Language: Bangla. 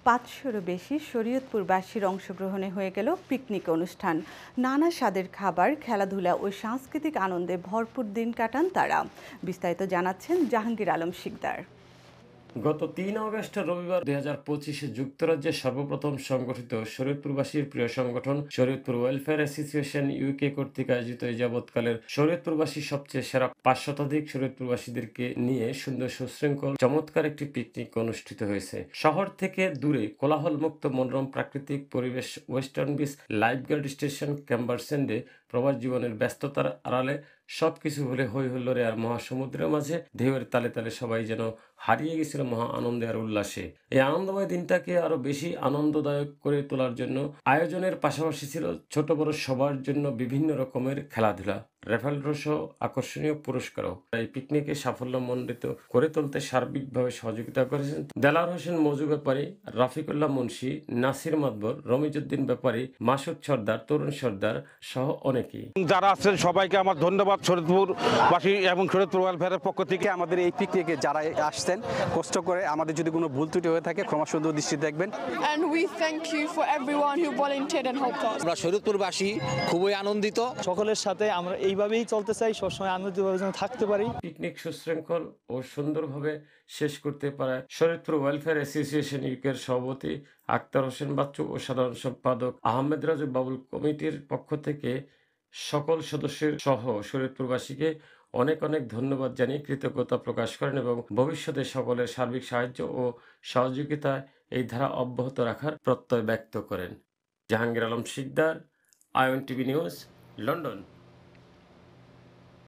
500-রও বেশি শরীয়তপুরবাসীর অংশগ্রহণে হয়ে গেল পিকনিক অনুষ্ঠান। নানা স্বাদের খাবার, খেলাধুলা ও সাংস্কৃতিক আনন্দে ভরপুর দিন কাটান তারা। বিস্তারিত জানাচ্ছেন জাহাঙ্গীর আলম শিকদার। গত ৩ আগস্ট রবিবার ২০২৫ যুক্তরাজ্যের সর্বপ্রথম সংগঠিত শরীয়তপুরবাসীর প্রিয় সংগঠন শরীয়তপুর ওয়েলফেয়ার অ্যাসোসিয়েশন ইউকে কর্তৃক আয়োজিত এই যাবৎকালের শরীয়তপুরবাসীর সবচেয়ে সেরা ৫ শতাধিক শরীয়তপুরবাসীদেরকে নিয়ে সুন্দর সুশৃঙ্খল চমৎকার একটি পিকনিক অনুষ্ঠিত হয়েছে। শহর থেকে দূরে কোলাহলমুক্ত মনোরম প্রাকৃতিক পরিবেশ, ওয়েস্টার্ন বিচ, লাইফগার্ড স্টেশন, ক্যাম্বারসেন্ডে প্রবাস জীবনের ব্যস্ততার আড়ালে সবকিছু ভুলে হই হুল্লোড়ে আর মহাসমুদ্রের মাঝে ঢেউয়ের তালে তালে সবাই যেন হারিয়ে গেছিল মহা আনন্দে আর উল্লাসে। এই আনন্দময় দিনটাকে আরো বেশি আনন্দদায়ক করে তোলার জন্য আয়োজনের পাশাপাশি ছিল ছোট বড় সবার জন্য বিভিন্ন রকমের খেলাধুলা, রেফাল ড্র সহ আকর্ষণীয় পুরস্কারও। এই পিকনিকে সাফল্যমণ্ডিত করে তুলতে সার্বিকভাবে সহযোগিতা করেছেন দেলাওয়ার হোসেন মৌজু ব্যাপারী, রাফিকুল্লাহ মুন্সি, নাসির মাতবর, রমিজউদ্দিন ব্যাপারী, মাসুদ সর্দার, তরুণ সর্দার সহ অনেকেই। যারা আছেন সবাইকে আমার ধন্যবাদ শরীয়তপুরবাসী এবং শরীয়তপুর ওয়েলফেয়ারের পক্ষ থেকে। আমাদের এই পিকনিকে যারা আসছেন কষ্ট করে, আমাদের যদি কোনো ভুল ত্রুটি হয়ে থাকে ক্ষমা সুন্দর দৃষ্টি দেখবেন। And we thank you for everyone who volunteered and helped us. আমরা শরীয়তপুরবাসী খুবই আনন্দিত। সকলের সাথে আমরা এইভাবেই চলতে চাই, সবসময় আনন্দভাবে যেন থাকতে পারি। পিকনিক সুশৃঙ্খল ও সুন্দরভাবে শেষ করতে পারে শরীয়তপুর ওয়েলফেয়ার অ্যাসোসিয়েশন ইউকের সভাপতি আক্তার হোসেন বাচ্চু ও সাধারণ সম্পাদক আহমেদ রাজু বাবুল কমিটির পক্ষ থেকে সকল সদস্যের সহ শরীয়তপুরবাসীকে অনেক অনেক ধন্যবাদ জানিয়ে কৃতজ্ঞতা প্রকাশ করেন এবং ভবিষ্যতে সকলের সার্বিক সাহায্য ও সহযোগিতায় এই ধারা অব্যাহত রাখার প্রত্যয় ব্যক্ত করেন। Jahangir Alam Sikder, ION TV news, London.